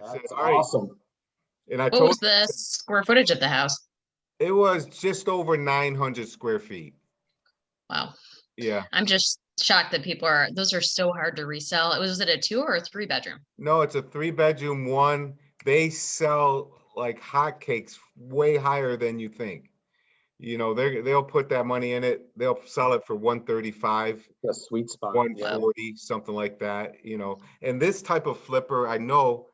said, That's all right. awesome. And I What told was the square footage of the house? it was just over 900 square feet. Wow. Yeah. I'm just shocked that those are so hard to resell. Was it a 2 or a 3 bedroom? No, it's a 3-bedroom one. They sell like hotcakes way higher than you think. You know, they'll put that money in it. They'll sell it for 135, A sweet spot. 140, something like that, you know. And this type of flipper, I know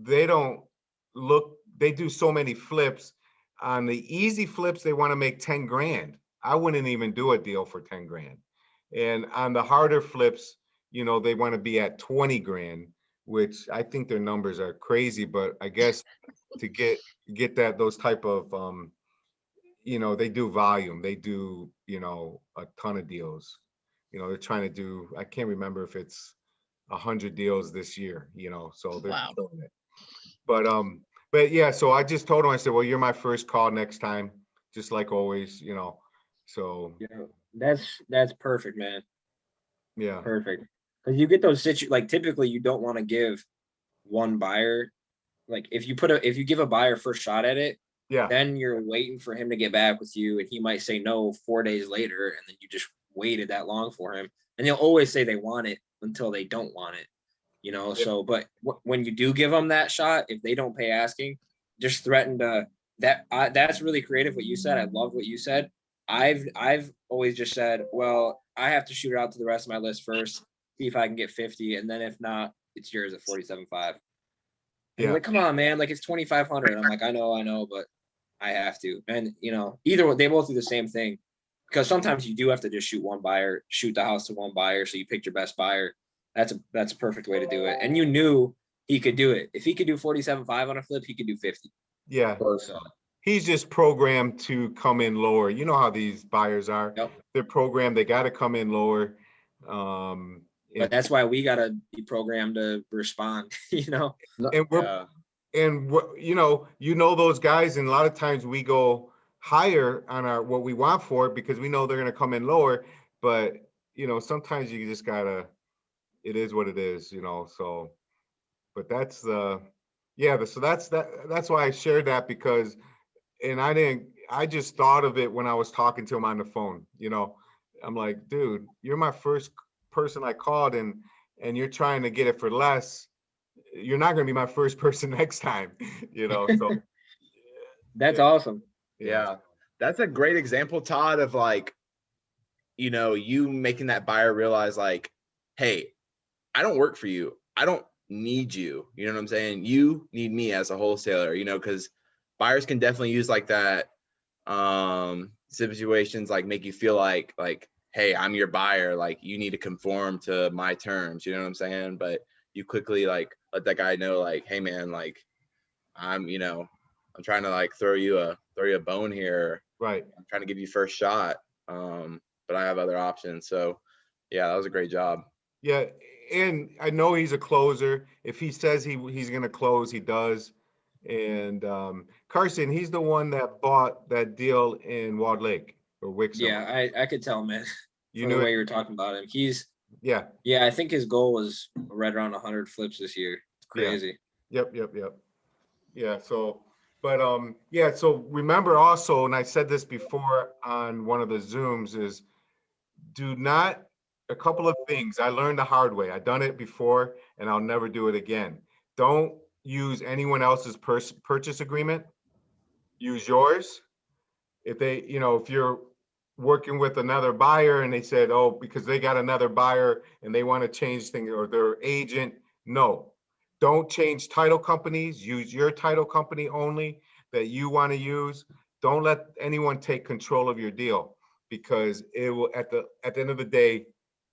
they do so many flips. On the easy flips, they want to make 10 grand. I wouldn't even do a deal for 10 grand. And on the harder flips, you know, they want to be at 20 grand, which I think their numbers are crazy, but I guess to get those type of you know, they do volume. They do, you know, a ton of deals. You know, they're trying to do, I can't remember if it's 100 deals this year, you know, so they're Wow. killing it. But yeah, so I just told him, I said, well, you're my first call next time, just like always, you know. So Yeah, that's perfect, man. yeah. Perfect. Because you get those like typically you don't want to give one buyer, like if you give a buyer first shot at it, Yeah. then you're waiting for him to get back with you and he might say no 4 days later and then you just waited that long for him. And they'll always say they want it until they don't want it, you know? Yeah. So, but when you do give them that shot, if they don't pay asking, just threaten to that's really creative what you said. I love what you said. I've always just said, well, I have to shoot it out to the rest of my list first, see if I can get 50. And then if not, it's yours at 47.5. Yeah. Like, come on, man. Like it's 2,500. I'm like, I know, but I have to. And you know, either way, they both do the same thing. Because sometimes you do have to just shoot the house to one buyer. So you picked your best buyer. That's a perfect way to do it. And you knew he could do it. If he could do 47.5 on a flip, he could do 50. Yeah. So He's just programmed to come in lower. You know how these buyers are. yep. They're programmed, they got to come in lower. But that's why we gotta be programmed to respond, you know. And you know those guys, and a lot of times we go higher on what we want for it because we know they're going to come in lower. But you know, sometimes you just gotta. It is what it is, you know. So, but that's so that's why I shared that because, and I just thought of it when I was talking to him on the phone. You know, I'm like, dude, you're my first person I called, and you're trying to get it for less. You're not going to be my first person next time, you know. So that's awesome. Yeah, that's a great example, Todd, of like, you know, you making that buyer realize like, hey, I don't work for you. I don't need you. You know what I'm saying? You need me as a wholesaler, you know, because buyers can definitely use like that situations like make you feel like, hey, I'm your buyer. Like you need to conform to my terms. You know what I'm saying? But you quickly like let that guy know like, hey man, like I'm trying to like throw you a bone here. Right. I'm trying to give you first shot. But I have other options. So yeah, that was a great job. Yeah. And I know he's a closer. If he says he's going to close, he does. And Carson, he's the one that bought that deal in Walled Lake or Wixom. Yeah, I could tell, man. You From knew the way it? you were talking about him. Yeah. I think his goal was right around 100 flips this year. It's crazy. Yep. Yeah. So, but yeah. So remember also, and I said this before on one of the Zooms, is a couple of things I learned the hard way. I've done it before and I'll never do it again. Don't use anyone else's purchase agreement. Use yours. If you're working with another buyer and they said, oh, because they got another buyer and they want to change things or their agent, no. Don't change title companies. Use your title company only that you want to use. Don't let anyone take control of your deal because it will at the end of the day,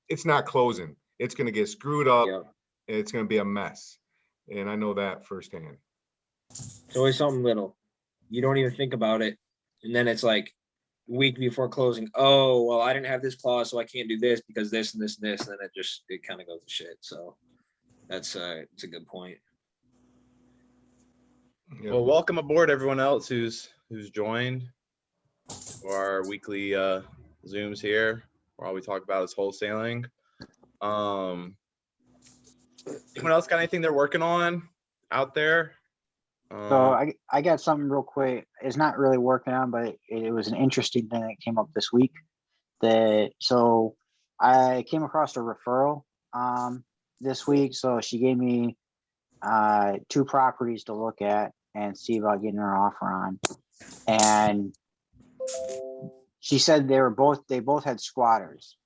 it's not closing. It's going to get screwed up. Yeah. And it's going to be a mess. And I know that firsthand. It's always something little. You don't even think about it. And then it's like week before closing, oh, well, I didn't have this clause, so I can't do this because this and this and this. And then it kind of goes to shit. So it's a good point. Yeah. Well, welcome aboard everyone else who's joined for our weekly Zooms here, where all we talk about is wholesaling. Anyone else got anything they're working on out there. So I got something real quick. It's not really working on, but it was an interesting thing that came up this week. So I came across a referral this week. So she gave me 2 properties to look at and see about getting her offer on. And she said they both had squatters.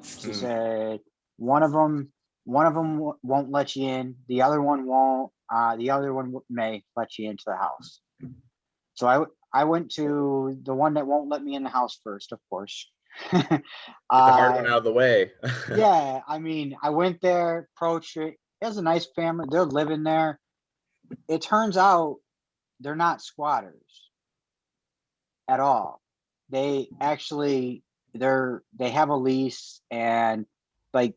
She said one of them won't let you in, the other one won't, the other one may let you into the house. So I went to the one that won't let me in the house first, of course. Get the hard one out of the way. Yeah, I mean, I went there, approached it. It was a nice family. They're living there. It turns out they're not squatters at all. They actually they have a lease, and like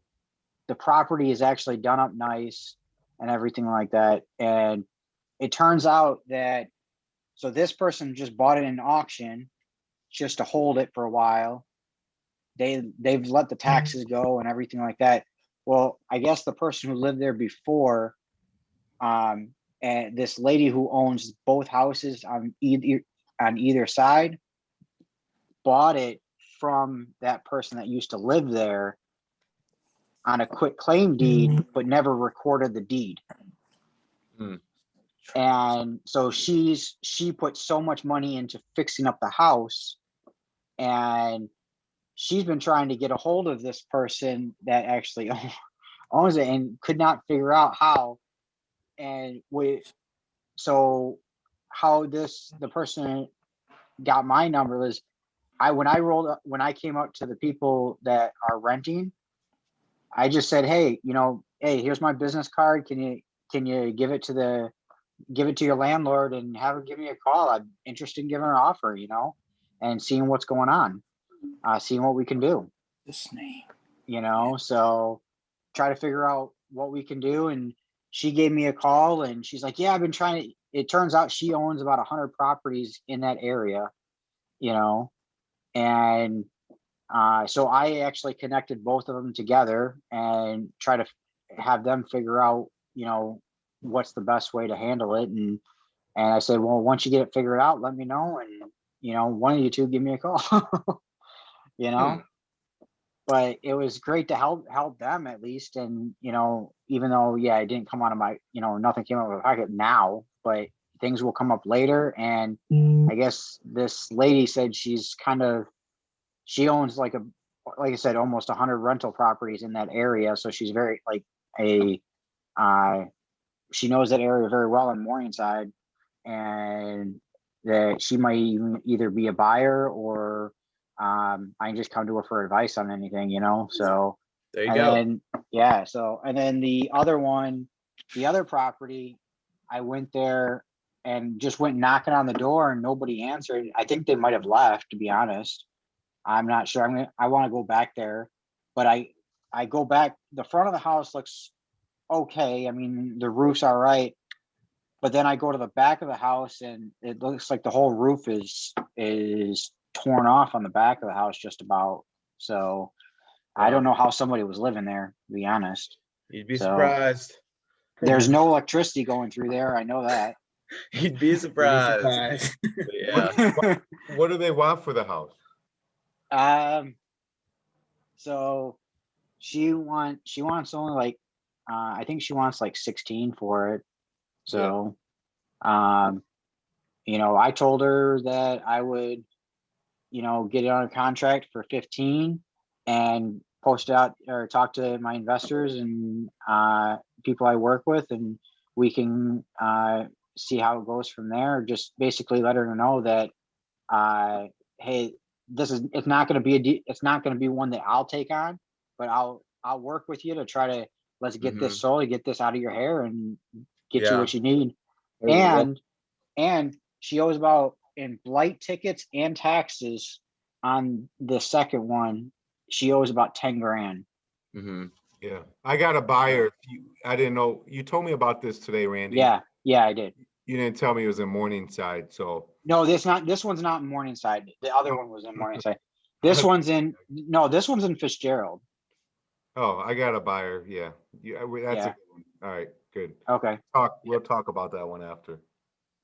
the property is actually done up nice and everything like that. And it turns out that so this person just bought it in auction just to hold it for a while. They've let the taxes go and everything like that. Well, I guess the person who lived there before, and this lady who owns both houses on either side, bought it from that person that used to live there on a quit claim deed, but never recorded the deed. And so she put so much money into fixing up the house, and she's been trying to get a hold of this person that actually owns it and could not figure out how. And how the person got my number was when I came up to the people that are renting, I just said, hey, hey, here's my business card. Can you give it to your landlord and have her give me a call? I'm interested in giving her an offer, and seeing what's going on, seeing what we can do. This name. So try to figure out what we can do. And she gave me a call and she's like, yeah, I've been trying to, it turns out she owns about 100 properties in that area, and so I actually connected both of them together and try to have them figure out, what's the best way to handle it. And I said, well, once you get it figured out, let me know. And, one of you two give me a call, but it was great to help them at least. And, even though, yeah, it didn't come out of my, nothing came out of my pocket now, but things will come up later. And I guess this lady said she owns like I said, almost 100 rental properties in that area. So she's very she knows that area very well in Morningside, and that she might either be a buyer or I can just come to her for advice on anything, so There you go. And then the other property, I went there and just went knocking on the door and nobody answered. I think they might have left, to be honest. I'm not sure. I want to go back there, but I go back. The front of the house looks okay. I mean, the roof's all right, but then I go to the back of the house and it looks like the whole roof is torn off on the back of the house just about. So I don't know how somebody was living there, to be honest. You'd be surprised. There's no electricity going through there. I know that. You'd be surprised. Yeah. What do they want for the house? So she wants only like, I think she wants like 16 for it. So, I told her that I would, get it on a contract for 15 and post it out or talk to my investors and people I work with, and we can see how it goes from there. Just basically let her know that, hey, it's not going to be one that I'll take on, but I'll work with you to try to let's get this sold, get this out of your hair and get you what you need. And she owes about in blight tickets and taxes on the second one. She owes about 10 grand. Yeah, I got a buyer. I didn't know. You told me about this today, Randy. Yeah, I did. You didn't tell me it was in Morningside, so. No, this one's not in Morningside. The other one was in Morningside. This one's in Fitzgerald. Oh, I got a buyer. Yeah, that's a good one. All right. good. Okay. We'll talk about that one after.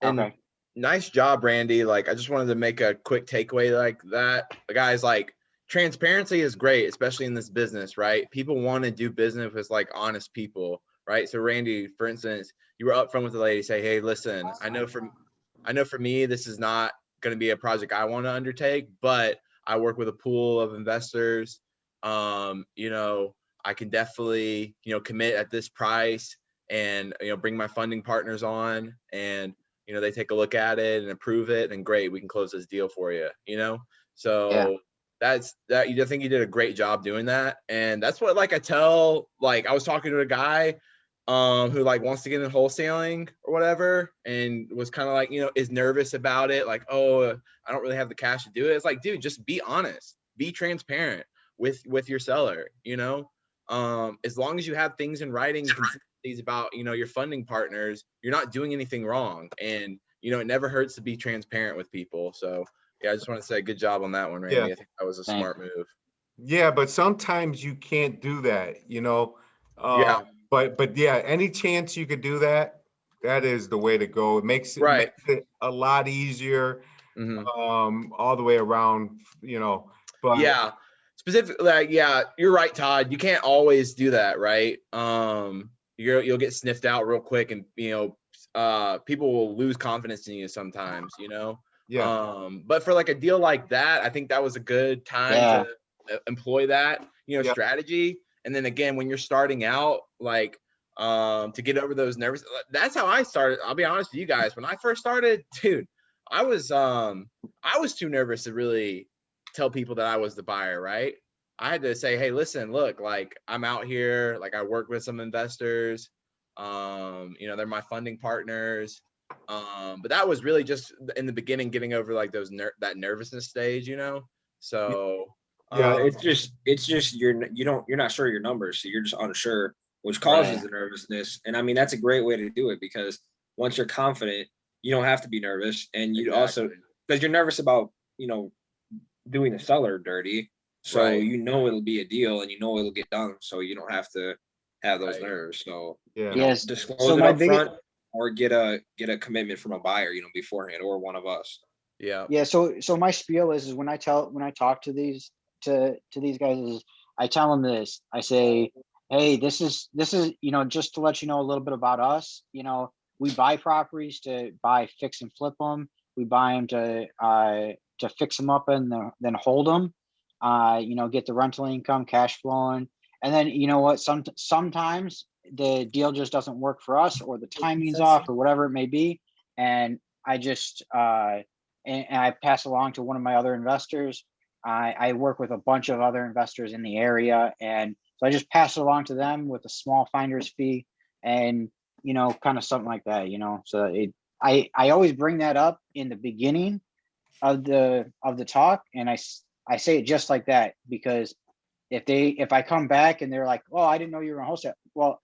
And Okay. nice job, Randy. Like, I just wanted to make a quick takeaway like that. Guys, like, transparency is great, especially in this business, right? People want to do business with like honest people, right? So Randy, for instance, you were upfront with the lady, say, hey, listen, I know for me, this is not going to be a project I want to undertake, but I work with a pool of investors. You know, I can definitely, you know, commit at this price and, you know, bring my funding partners on, and, you know, they take a look at it and approve it, and great, we can close this deal for you, you know? So that's that. You think you did a great job doing that. And that's what, like, I tell, like, I was talking to a guy who like wants to get in wholesaling or whatever, and was kind of like, you know, is nervous about it. Like, oh, I don't really have the cash to do it. It's like, dude, just be honest, be transparent with your seller, you know? As long as you have things in writing, consistencies about, you know, your funding partners, you're not doing anything wrong. And, you know, it never hurts to be transparent with people. So yeah, I just want to say good job on that one, Randy. Yeah. I think that was a smart move. Yeah, but sometimes you can't do that, you know? Yeah. But yeah, any chance you could do that, that is the way to go. It makes Right. it a lot easier, Mhm. all the way around, you know, but Yeah, specifically, like, yeah, you're right, Todd. You can't always do that, right? You'll get sniffed out real quick, and, you know, people will lose confidence in you sometimes, you know. yeah, But for like a deal like that, I think that was a good time Yeah. to employ that, you know, Yeah. strategy. And then again, when you're starting out, like, to get over those nerves, that's how I started. I'll be honest with you guys. When I first started, dude, I was too nervous to really tell people that I was the buyer, right? I had to say, hey, listen, look, like, I'm out here, like, I work with some investors, you know, they're my funding partners. But that was really just in the beginning, getting over like that nervousness stage, you know? So Yeah, It's just you're not sure your numbers, so you're just unsure, which causes Right. the nervousness. And I mean, that's a great way to do it, because once you're confident, you don't have to be nervous. And you also, exactly. because you're nervous about, you know, doing the seller dirty. So Right. you know it'll be a deal, and you know it'll get done. So you don't have to have those Right. nerves. So, yeah. you know, Yes. disclose So it my up biggest front, or get a commitment from a buyer, you know, beforehand, or one of us. Yeah. Yeah, so my spiel is when I talk to these guys is I tell them this. I say, hey, this is you know, just to let you know a little bit about us. You know, we buy properties to buy, fix and flip them. We buy them to fix them up and then hold them. You know, get the rental income, cash flowing, and then, you know what? Sometimes the deal just doesn't work for us, or the timing's off, or whatever it may be, and I just and I pass along to one of my other investors. I work with a bunch of other investors in the area, and so I just pass it along to them with a small finder's fee, and, you know, kind of something like that, you know. So I always bring that up in the beginning of the talk, and I say it just like that, because if I come back and they're like, oh, I didn't know you were a wholesale, well,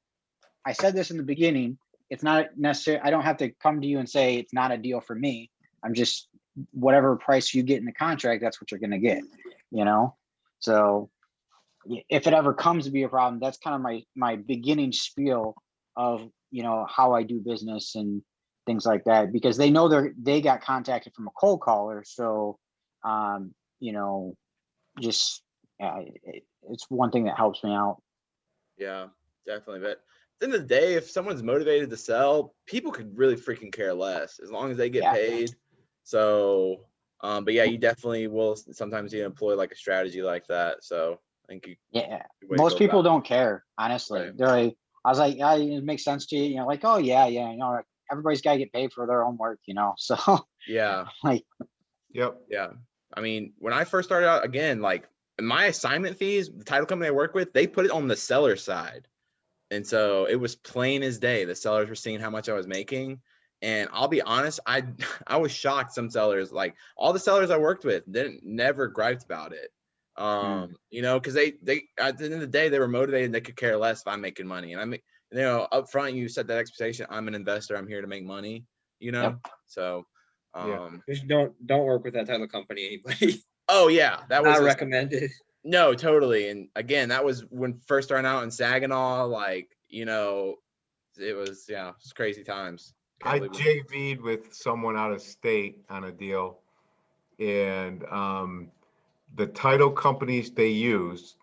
I said this in the beginning. It's not necessary. I don't have to come to you and say it's not a deal for me. I'm just, whatever price you get in the contract, that's what you're going to get, you know? So if it ever comes to be a problem, that's kind of my beginning spiel of, you know, how I do business and things like that, because they know they got contacted from a cold caller. So, you know, just, yeah, it's one thing that helps me out. Yeah, definitely. But at the end of the day, if someone's motivated to sell, people could really freaking care less as long as they get Yeah. paid. So, but yeah, you definitely will sometimes you employ like a strategy like that. So I think Yeah, good way to most go about people don't care, honestly. Right. They're like, I was like, yeah, it makes sense to you, you know, like, oh yeah, you know, like, everybody's got to get paid for their own work, you know. So it. Yeah. like, Yep. Yeah. I mean, when I first started out, again, like my assignment fees, the title company I work with, they put it on the seller side. And so it was plain as day. The sellers were seeing how much I was making. And I'll be honest, I was shocked. Some sellers, like all the sellers I worked with, never griped about it. You know, because they at the end of the day, they were motivated and they could care less if I'm making money. And you know, up front, you set that expectation. I'm an investor. I'm here to make money, you know? Yep. So, Yeah. Just don't work with that type of company, anybody. oh yeah, that was Not recommended. no, totally. And again, that was when first starting out in Saginaw, like, you know, it was, yeah, it's crazy times. I Can't believe it. JV'd with someone out of state on a deal, and the title companies they used,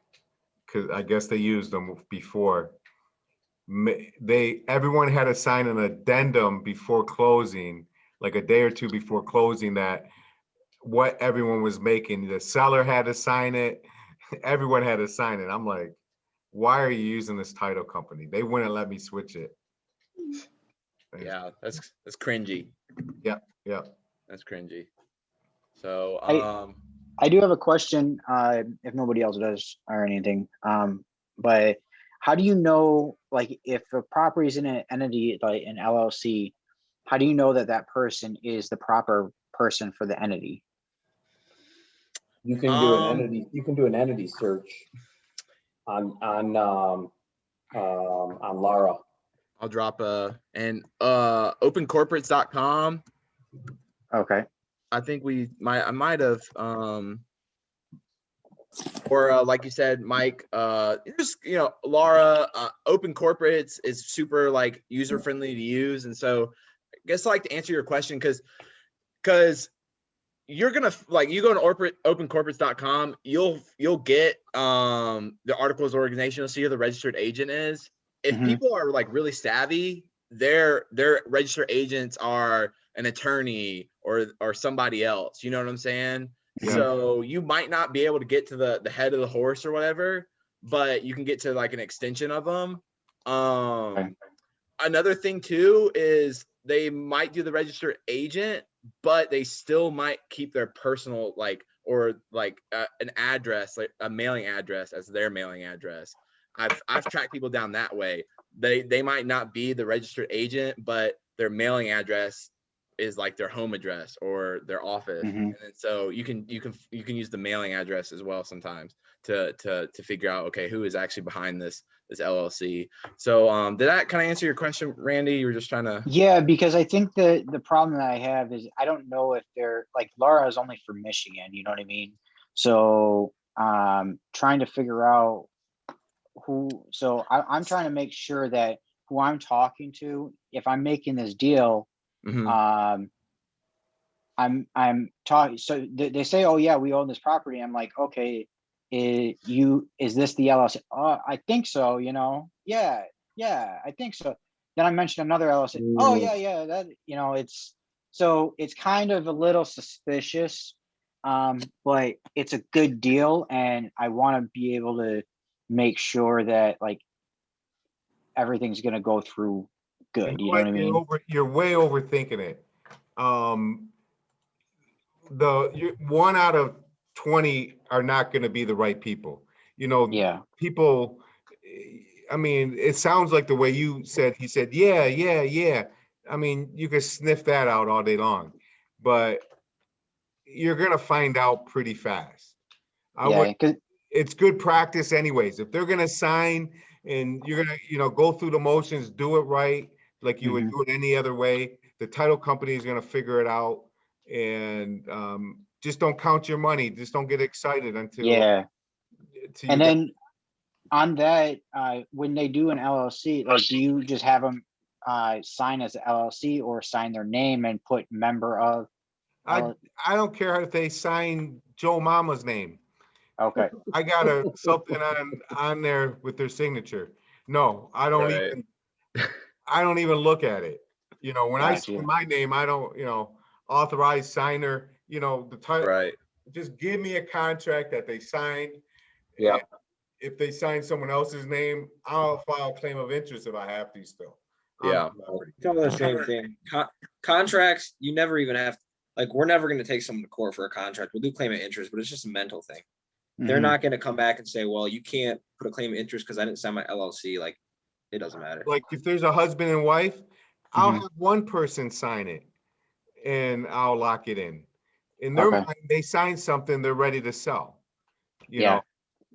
because I guess they used them before, everyone had to sign an addendum before closing, like a day or two before closing, that what everyone was making. The seller had to sign it. Everyone had to sign it. I'm like, why are you using this title company? They wouldn't let me switch it. Yeah, that's cringy. Yeah. That's cringy. So I do have a question, if nobody else does or anything. But how do you know, like, if a property is in an entity, like an LLC, how do you know that that person is the proper person for the entity? You can do an entity. You can do an entity search on Lara. I'll drop opencorporates.com. Okay. I think I might have or like you said, Mike, just, Lara, Open Corporates is super like user friendly to use. And so I guess I like to answer your question because you're gonna, like, you go to opencorporates.com, you'll get the articles organization, you'll see who the registered agent is. If people are like really savvy, their registered agents are an attorney or somebody else, you know what I'm saying? Yeah. So you might not be able to get to the head of the horse or whatever, but you can get to like an extension of them. Another thing too is they might do the registered agent, but they still might keep their personal an address, like a mailing address, as their mailing address. I've tracked people down that way. They might not be the registered agent, but their mailing address is like their home address or their office. And then so you can use the mailing address as well sometimes to figure out, okay, who is actually behind this LLC. So did that kind of answer your question, Randy? You were just trying to. Yeah, because I think the problem that I have is I don't know if they're like, Lara is only for Michigan, you know what I mean? So trying to figure out I'm trying to make sure that who I'm talking to, if I'm making this deal, I'm talking, so they say, oh yeah, we own this property. I'm like, okay, is this the LLC? I think so, yeah, I think so. Then I mentioned another LLC. Oh yeah, that, it's kind of a little suspicious, but it's a good deal, and I want to be able to make sure that like everything's gonna go through good. You know what I mean? You're way overthinking it. The 1 out of 20 are not going to be the right people. Yeah. People. I mean, it sounds like the way you said. He said, yeah. I mean, you can sniff that out all day long, but you're going to find out pretty fast. It's good practice anyways. If they're going to sign and you're going to, go through the motions, do it right, like you would do it any other way, the title company is going to figure it out. And just don't count your money. Just don't get excited until. Yeah. And then on that, when they do an LLC, like, do you just have them sign as an LLC or sign their name and put member of? I don't care if they sign Joe Mama's name. Okay. I got something on there with their signature. No, I don't even look at it. When I sign my name, I don't, authorized signer, the title. Right. Just give me a contract that they signed. Yeah. If they sign someone else's name, I'll file a claim of interest if I have to still. Yeah. Tell them the same thing. Contracts, you never even have, like, we're never going to take someone to court for a contract. We'll do claim of interest, but it's just a mental thing. They're not going to come back and say, well, you can't put a claim of interest because I didn't sign my LLC. Like, it doesn't matter. Like, if there's a husband and wife, I'll have one person sign it and I'll lock it in. In their mind, they sign something, they're ready to sell. Unless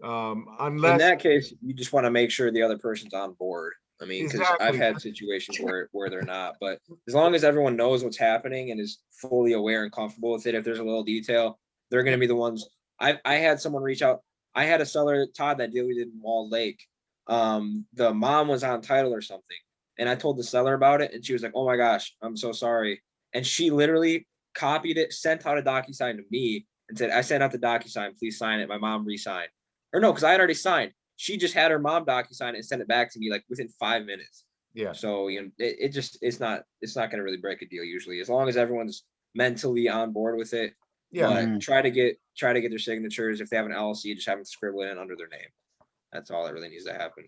in that case, you just want to make sure the other person's on board. I mean, because I've had situations where they're not, but as long as everyone knows what's happening and is fully aware and comfortable with it, if there's a little detail, they're going to be the ones. I had someone reach out. I had a seller, Todd, that deal we did in Wall Lake. The mom was on title or something, And I told the seller about it, and she was like, "Oh my gosh, I'm so sorry." And she literally copied it, sent out a DocuSign to me, and said, "I sent out the DocuSign. Please sign it." My mom re-signed. Or no, because I had already signed. She just had her mom DocuSign it and sent it back to me like within 5 minutes. Yeah. So it's not going to really break a deal usually, as long as everyone's mentally on board with it. Yeah. But try to get their signatures. If they have an LLC, just have them scribble it in under their name. That's all that really needs to happen.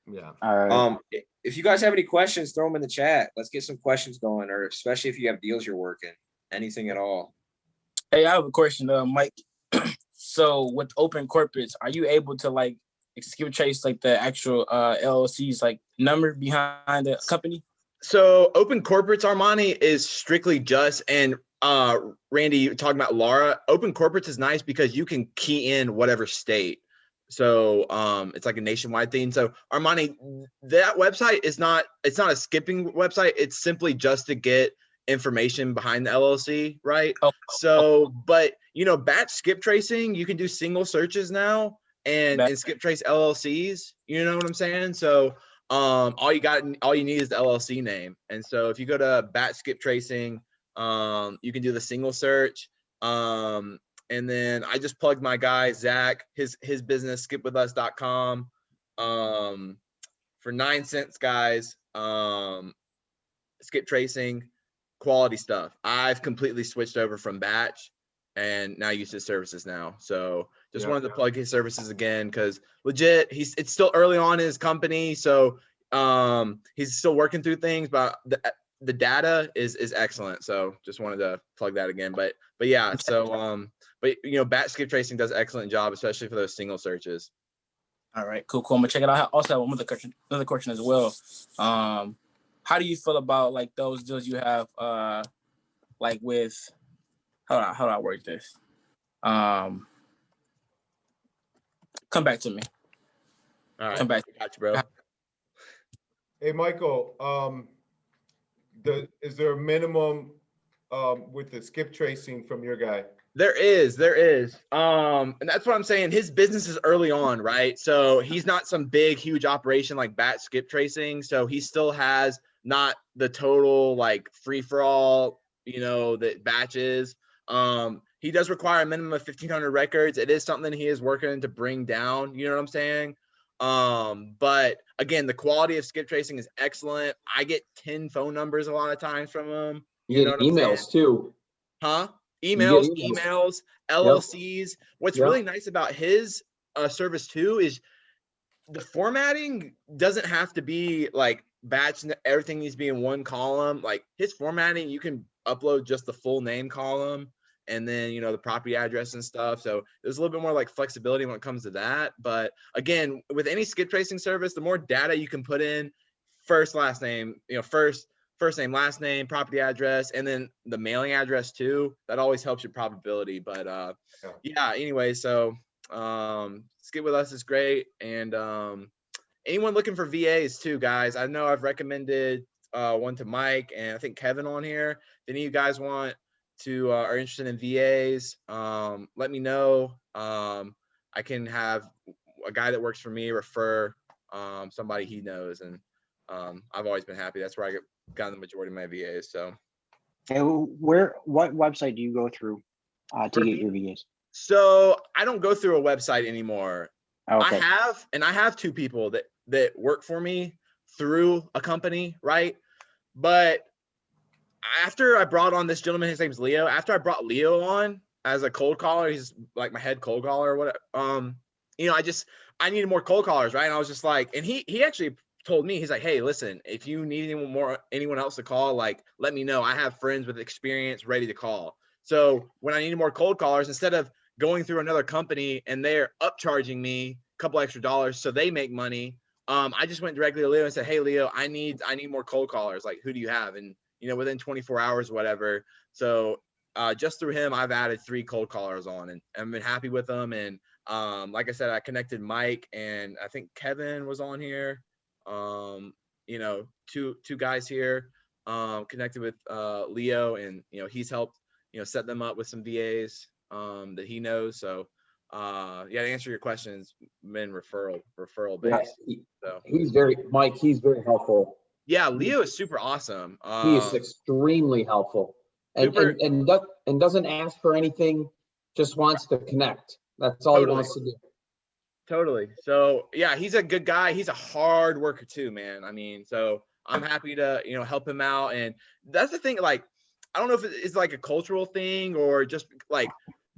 Yeah. All right. If you guys have any questions, throw them in the chat. Let's get some questions going, or especially if you have deals you're working, anything at all. Hey, I have a question, Mike. So with open corporates, are you able to like skip trace like the actual LLC's like number behind the company? So open corporates, Armani, is strictly just, and Randy, you talking about Laura, open corporates is nice because you can key in whatever state. So it's like a nationwide thing. So Armani, that website is not, it's not a skipping website. It's simply just to get information behind the LLC, right? Oh. So, but you know, batch skip tracing, you can do single searches now and skip trace LLCs, you know what I'm saying? So all you need is the LLC name. And so if you go to batch skip tracing, you can do the single search. And then I just plugged my guy, Zach, his business, skipwithus.com. For 9 cents, guys, skip tracing, quality stuff. I've completely switched over from batch and now use his services now. So just wanted to plug his services again, because legit, it's still early on in his company. So he's still working through things, but the data is excellent. So just wanted to plug that again. But yeah, so but you know, batch skip tracing does an excellent job, especially for those single searches. All right, cool. I'm gonna check it out. I also have another question as well. How do you feel about like those deals you have like with how do I word this? Come back to me. All right, Come back. got you, bro. Hey, Michael, is there a minimum with the skip tracing from your guy? There is. And that's what I'm saying. His business is early on, right? So he's not some big, huge operation like batch skip tracing. So he still has not the total like free for all, you know, that batch is. He does require a minimum of 1,500 records. It is something he is working to bring down, you know what I'm saying? But again, the quality of skip tracing is excellent. I get 10 phone numbers a lot of times from him. You get emails too. Huh? Emails, LLCs. Yep. What's really nice about his service too is the formatting doesn't have to be like batch. Everything needs to be in one column. Like his formatting, you can upload just the full name column and then, you know, the property address and stuff. So there's a little bit more like flexibility when it comes to that. But again, with any skip tracing service, the more data you can put in, first, last name, you know, first name, last name, property address, and then the mailing address too. That always helps your probability. But yeah, anyway, so Skip with Us is great. And anyone looking for VAs too, guys, I know I've recommended one to Mike and I think Kevin on here. If any of you guys are interested in VAs, let me know. I can have a guy that works for me refer somebody he knows, and I've always been happy. That's where I got the majority of my VAs. So, what website do you go through to get your VAs? So I don't go through a website anymore. Okay. I have 2 people that work for me through a company, right? But after I brought on this gentleman, his name's Leo. After I brought Leo on as a cold caller, he's like my head cold caller or whatever. You know, I needed more cold callers, right? And I was just like, and he actually told me, he's like, hey, listen, if you need anyone else to call, like, let me know. I have friends with experience ready to call. So when I needed more cold callers, instead of going through another company and they're upcharging me a couple extra dollars so they make money, I just went directly to Leo and said, hey, Leo, I need more cold callers. Like, who do you have? And, you know, within 24 hours, whatever. So just through him, I've added 3 cold callers on, and I've been happy with them. And like I said, I connected Mike and I think Kevin was on here. You know, two guys here connected with Leo, and you know, he's helped, you know, set them up with some VAs that he knows. So yeah, to answer your questions, been referral based. Yeah, So he's very helpful. Yeah, Leo is super awesome. He is extremely helpful, and super- and doesn't ask for anything. Just wants to connect. That's all Totally. he wants to do. Totally. So yeah, he's a good guy. He's a hard worker too, man. I mean, so I'm happy to, help him out. And that's the thing, like, I don't know if it's like a cultural thing or just like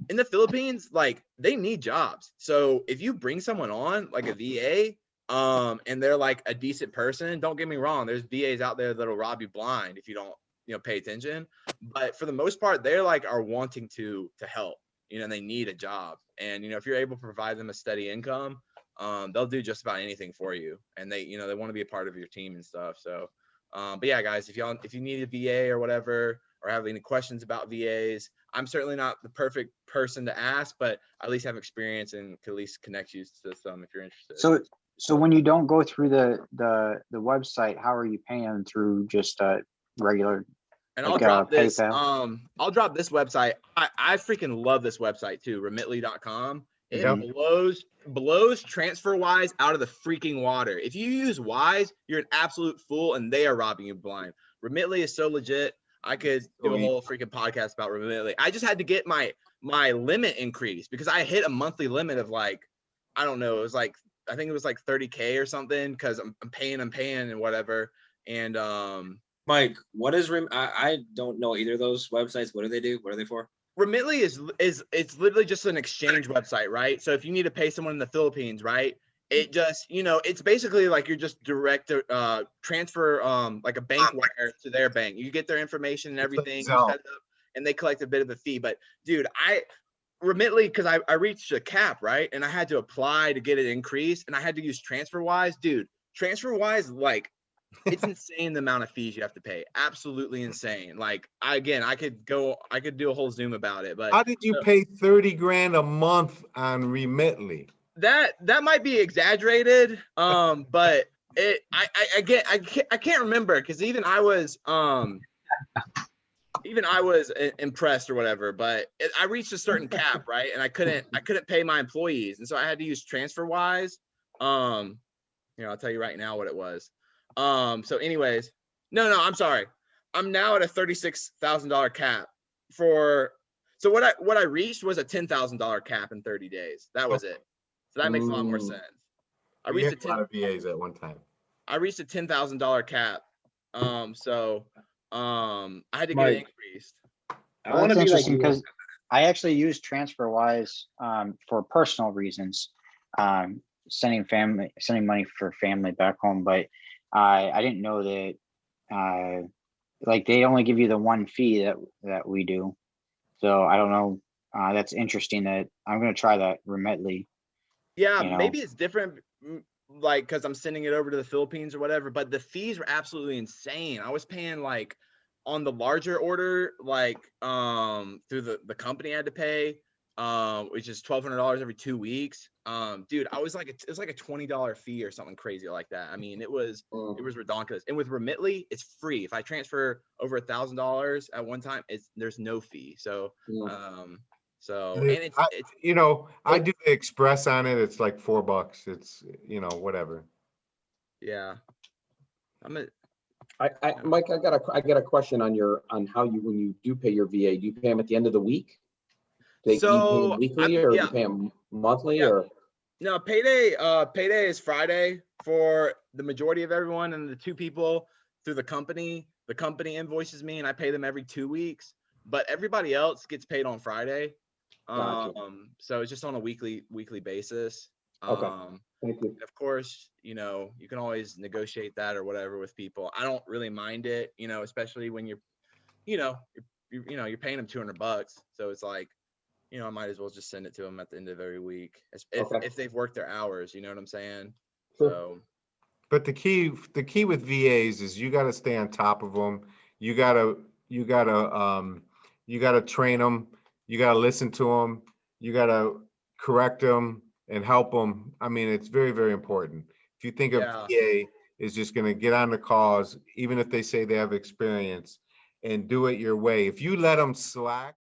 in the Philippines, like they need jobs. So if you bring someone on like a VA, and they're like a decent person, don't get me wrong, there's VAs out there that'll rob you blind if you don't, pay attention. But for the most part, they're like are wanting to help. And they need a job. And, if you're able to provide them a steady income, they'll do just about anything for you. And they, they want to be a part of your team and stuff. So, but yeah, guys, if you need a VA or whatever, or have any questions about VAs, I'm certainly not the perfect person to ask, but I at least have experience and could at least connect you to some if you're interested. So when you don't go through the website, how are you paying? Through just regular? And Like, I'll drop this. PayPal? I'll drop this website. I freaking love this website too, remitly.com. It Yep. blows TransferWise out of the freaking water. If you use Wise, you're an absolute fool, and they are robbing you blind. Remitly is so legit. I could do a whole freaking podcast about Remitly. I just had to get my limit increased because I hit a monthly limit of like, I don't know, I think it was like 30K or something because I'm paying and whatever. And Mike, what is I don't know either of those websites. What do they do? What are they for? Remitly is it's literally just an exchange website, right? So if you need to pay someone in the Philippines, right? It just, it's basically like you're just direct transfer like a bank wire to their bank. You get their information and everything, you set it up, and they collect a bit of a fee. But dude, Remitly, because I reached a cap, right? And I had to apply to get it increased, and I had to use TransferWise. Dude, TransferWise, like, it's insane the amount of fees you have to pay. Absolutely insane. Like, I could do a whole Zoom about it. But how did you pay 30 grand a month on Remitly? that might be exaggerated. But I can't remember because even I was impressed or whatever. But I reached a certain cap, right? And I couldn't pay my employees, and so I had to use TransferWise. I'll tell you right now what it was. So anyways, no, I'm sorry. I'm now at a $36,000 cap so what I reached was a $10,000 cap in 30 days. That was it. So that makes a lot more sense. I reached a lot of VAs at one time. I reached a $10,000 cap. So I had to get it increased. I want to That's be like interesting you. because I actually use TransferWise for personal reasons, sending money for family back home. But I didn't know that like they only give you the one fee that we do. So I don't know. That's interesting. That I'm going to try that Remitly. Yeah, maybe it's different, like because I'm sending it over to the Philippines or whatever. But the fees were absolutely insane. I was paying like on the larger order, like through the company I had to pay, which is $1,200 every 2 weeks. Dude, it was like a $20 fee or something crazy like that. I mean, it was ridiculous. And with Remitly, it's free. If I transfer over $1,000 at one time, there's no fee. So so and it's I do the express on it. It's like $4. It's whatever. Yeah. Mike, I got a question on how when you do pay your VA, do you pay them at the end of the week? You pay them weekly or you pay them monthly or? No, payday is Friday for the majority of everyone, and the two people through the company invoices me and I pay them every 2 weeks, but everybody else gets paid on Friday. Gotcha. So it's just on a weekly basis. Okay. Thank you. Of course, you can always negotiate that or whatever with people. I don't really mind it, especially when you're paying them $200. So it's like, I might as well just send it to them at the end of every week if they've worked their hours, you know what I'm saying? Sure. So. But the key with VAs is you got to stay on top of them. You gotta train them. You gotta listen to them. You gotta correct them and help them. I mean, it's very, very important. If you think of VA is just going to get on the calls, even if they say they have experience, and do it your way. If you let them slack,